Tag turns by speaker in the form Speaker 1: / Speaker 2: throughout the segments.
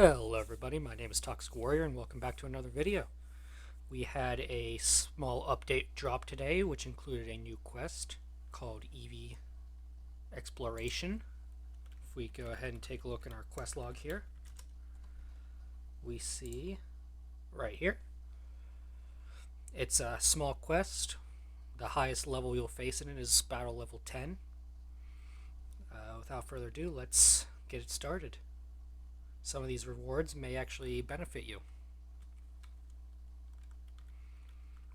Speaker 1: Hello everybody, my name is Toxic Warrior and welcome back to another video. We had a small update drop today which included a new quest called Eevee Exploration. If we go ahead and take a look in our quest log here, we see right here, it's a small quest. The highest level you'll face in it is battle level 10. Without further ado, let's get it started. Some of these rewards may actually benefit you.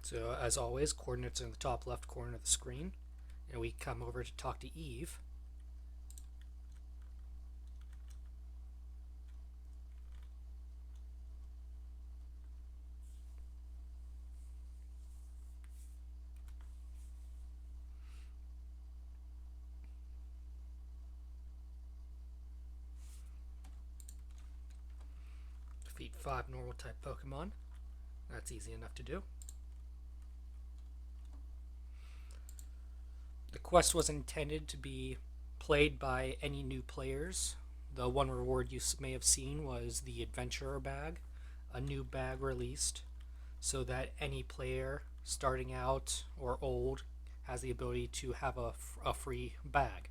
Speaker 1: So as always, coordinates are in the top left corner of the screen, and we come over to talk to Eevee. Defeat 5 normal type Pokemon. That's easy enough to do. The quest was intended to be played by any new players. The one reward you may have seen was the Adventurer Bag, a new bag released so that any player starting out or old has the ability to have a free bag.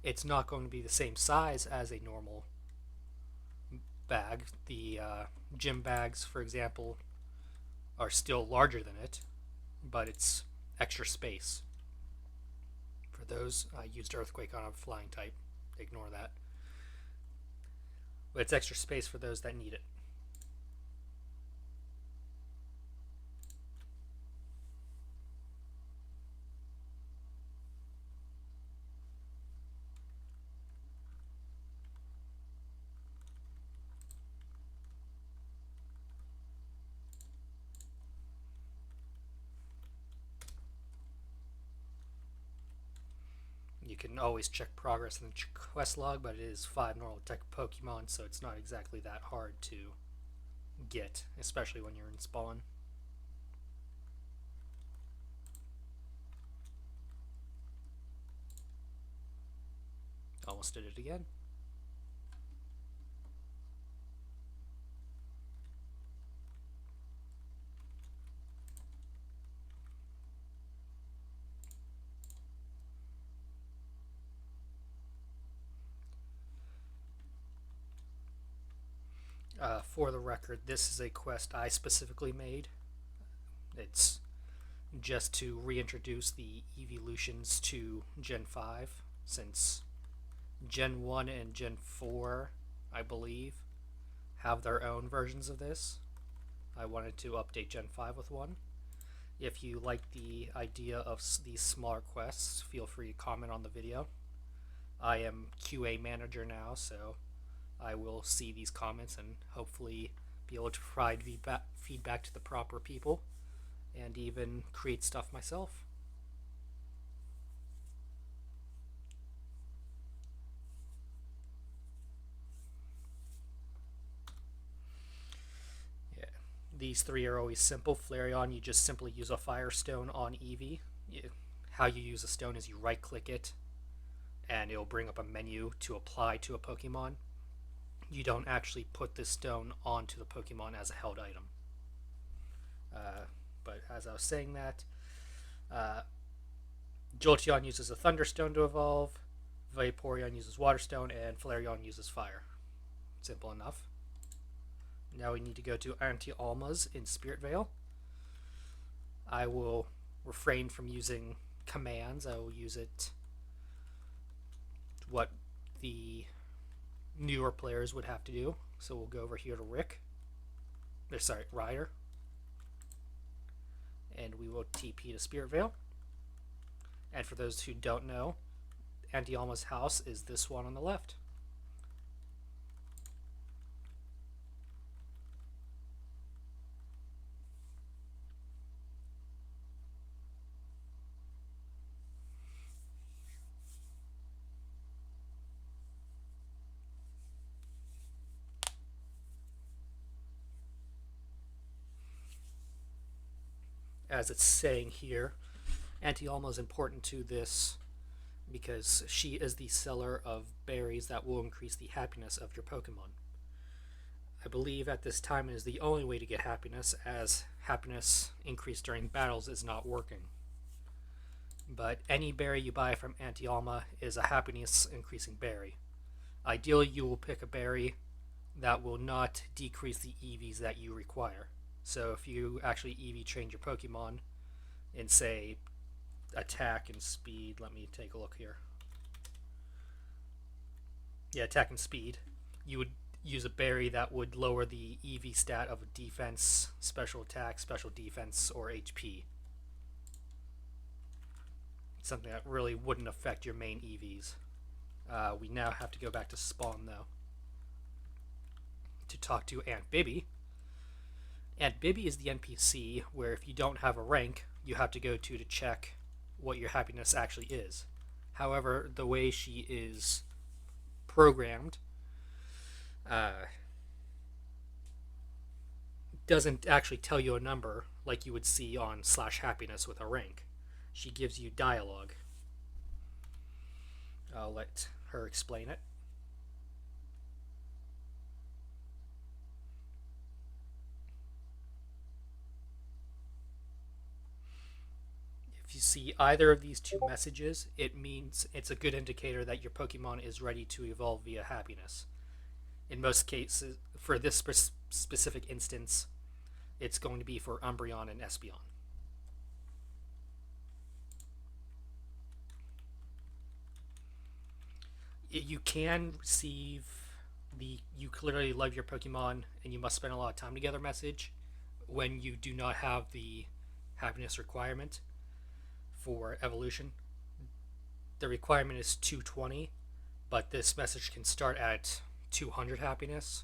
Speaker 1: It's not going to be the same size as a normal bag. The gym bags, for example, are still larger than it, but it's extra space. For those, I used Earthquake on a flying type. Ignore that. But it's extra space for those that need it. You can always check progress in the quest log, but it is 5 normal type Pokemon, so it's not exactly that hard to get, especially when you're in spawn. Almost did it again. For the record, this is a quest I specifically made. It's just to reintroduce the evolutions to Gen 5, since Gen 1 and Gen 4, I believe, have their own versions of this. I wanted to update Gen 5 with one. If you like the idea of these smaller quests, feel free to comment on the video. I am QA manager now, so I will see these comments and hopefully be able to provide feedback to the proper people and even create stuff myself. Yeah, these three are always simple. Flareon, you just simply use a Firestone on Eevee. How you use a stone is you right click it and it'll bring up a menu to apply to a Pokemon. You don't actually put this stone onto the Pokemon as a held item. But as I was saying that, Jolteon uses a Thunderstone to evolve, Vaporeon uses Waterstone, and Flareon uses Fire. Simple enough. Now we need to go to Auntie Alma's in Spirit Vale. I will refrain from using commands. I will use it what the newer players would have to do. So we'll go over here to Ryder, and we will TP to Spirit Vale. And for those who don't know, Auntie Alma's house is this one on the left. As it's saying here, Auntie Alma is important to this because she is the seller of berries that will increase the happiness of your Pokemon. I believe at this time it is the only way to get happiness, as happiness increased during battles is not working. But any berry you buy from Auntie Alma is a happiness increasing berry. Ideally, you will pick a berry that will not decrease the EVs that you require. So if you actually EV train your Pokemon in, say, attack and speed, let me take a look here. Yeah, attack and speed, you would use a berry that would lower the EV stat of defense, special attack, special defense, or HP. Something that really wouldn't affect your main EVs. We now have to go back to spawn, though, to talk to Aunt Bibby. Aunt Bibby is the NPC where if you don't have a rank, you have to go to check what your happiness actually is. However, the way she is programmed doesn't actually tell you a number like you would see on /happiness with a rank. She gives you dialogue. I'll let her explain it. If you see either of these two messages, it means it's a good indicator that your Pokemon is ready to evolve via happiness. In most cases, for this specific instance, it's going to be for Umbreon and Espeon. You can receive the "you clearly love your Pokemon and you must spend a lot of time together" message when you do not have the happiness requirement for evolution. The requirement is 220, but this message can start at 200 happiness.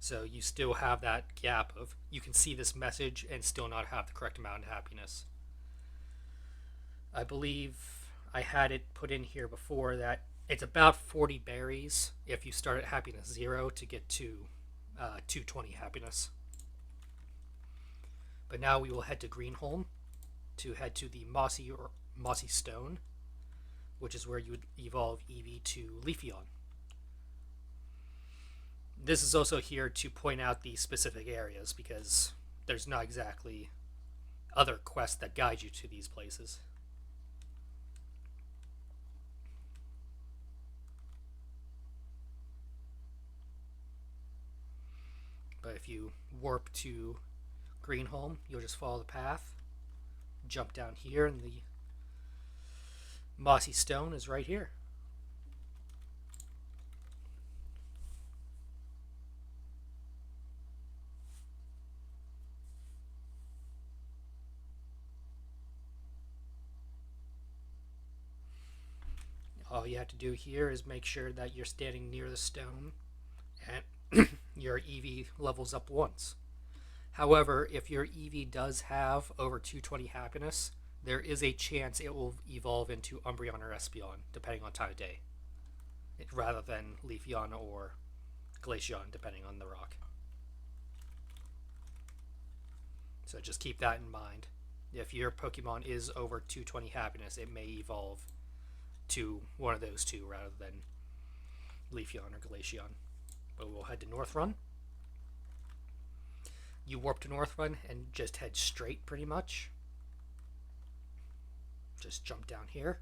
Speaker 1: So you still have that gap of you can see this message and still not have the correct amount of happiness. I believe I had it put in here before that it's about 40 berries if you start at happiness 0 to get to 220 happiness. But now we will head to Greenholm to head to the Mossy Stone, which is where you would evolve Eevee to Leafeon. This is also here to point out the specific areas because there's not exactly other quests that guide you to these places. But if you warp to Greenholm, you'll just follow the path, jump down here, and the Mossy Stone is right here. All you have to do here is make sure that you're standing near the stone and your Eevee levels up once. However, if your Eevee does have over 220 happiness, there is a chance it will evolve into Umbreon or Espeon, depending on time of day, rather than Leafeon or Glaceon, depending on the rock. So just keep that in mind. If your Pokemon is over 220 happiness, it may evolve to one of those two rather than Leafeon or Glaceon. But we'll head to Northrun. You warp to Northrun and just head straight pretty much. Just jump down here.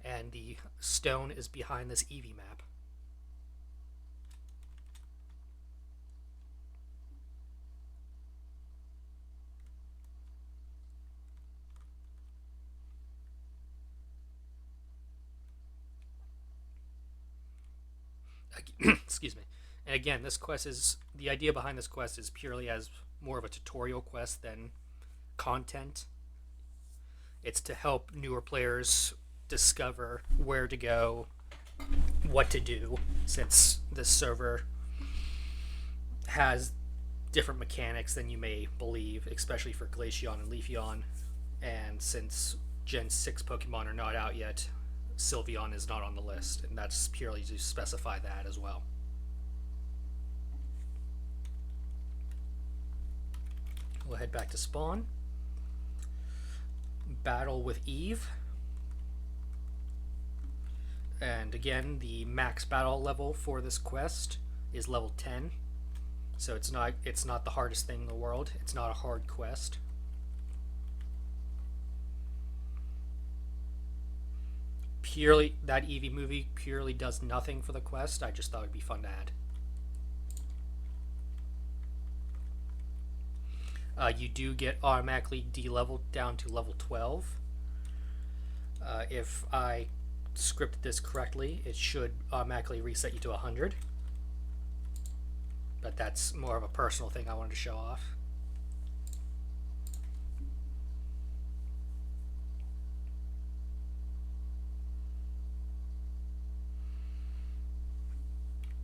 Speaker 1: And the stone is behind this Eevee map. Excuse me. And again, this quest is the idea behind this quest is purely as more of a tutorial quest than content. It's to help newer players discover where to go, what to do, since this server has different mechanics than you may believe, especially for Glaceon and Leafeon. And since Gen 6 Pokemon are not out yet, Sylveon is not on the list, and that's purely to specify that as well. We'll head back to spawn. Battle with Eve. And again, the max battle level for this quest is level 10. So it's not the hardest thing in the world. It's not a hard quest. Purely, that Eevee movie purely does nothing for the quest. I just thought it'd be fun to add. You do get automatically de-leveled down to level 12. If I scripted this correctly, it should automatically reset you to 100. But that's more of a personal thing I wanted to show off.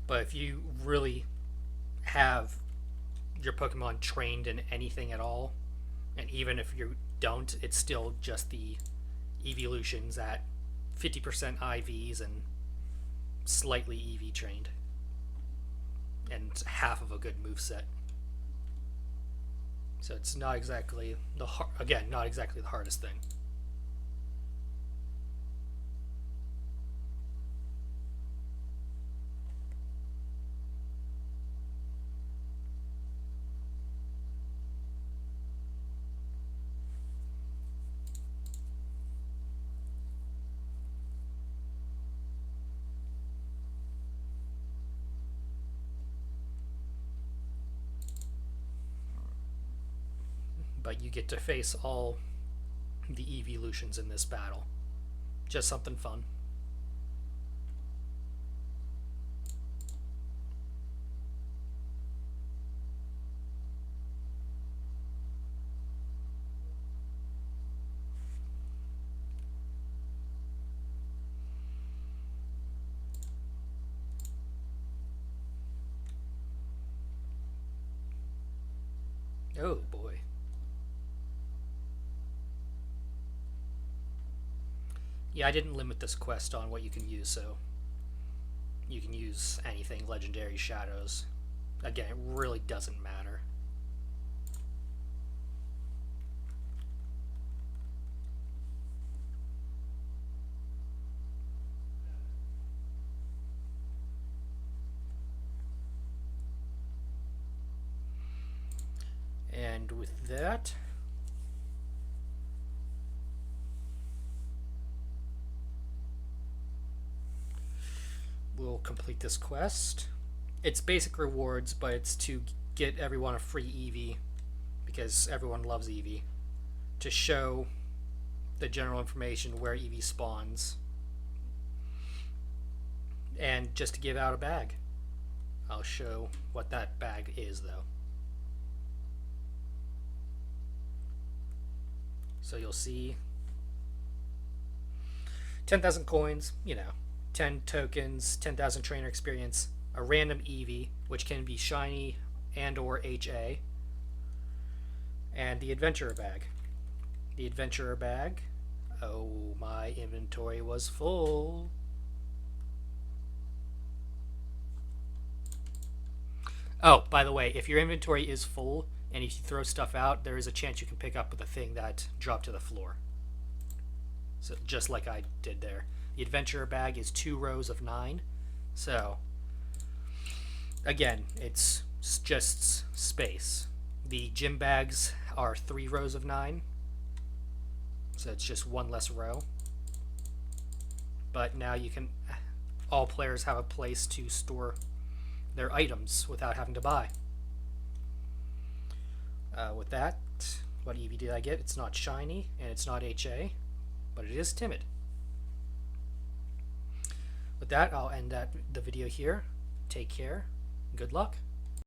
Speaker 1: But if you really have your Pokemon trained in anything at all, and even if you don't, it's still just the evolutions at 50% IVs and slightly EV trained, and half of a good moveset. So it's not exactly not exactly the hardest thing. But you get to face all the evolutions in this battle. Just something fun. Oh boy. Yeah, I didn't limit this quest on what you can use, so you can use anything, legendary, shadows. Again, it really doesn't matter. And with that, we'll complete this quest. It's basic rewards, but it's to get everyone a free Eevee, because everyone loves Eevee, to show the general information where Eevee spawns, and just to give out a bag. I'll show what that bag is, though. So you'll see 10,000 coins, 10 tokens, 10,000 trainer experience, a random Eevee, which can be shiny and or HA, and the adventurer bag. The adventurer bag, oh, my inventory was full. Oh, by the way, if your inventory is full and if you throw stuff out, there is a chance you can pick up the thing that dropped to the floor. So just like I did there. The adventurer bag is 2 rows of 9. So again, it's just space. The gym bags are 3 rows of 9. So it's just 1 less row. But now all players have a place to store their items without having to buy. With that, what Eevee did I get? It's not shiny and it's not HA, but it is timid. With that, I'll end the video here. Take care. Good luck.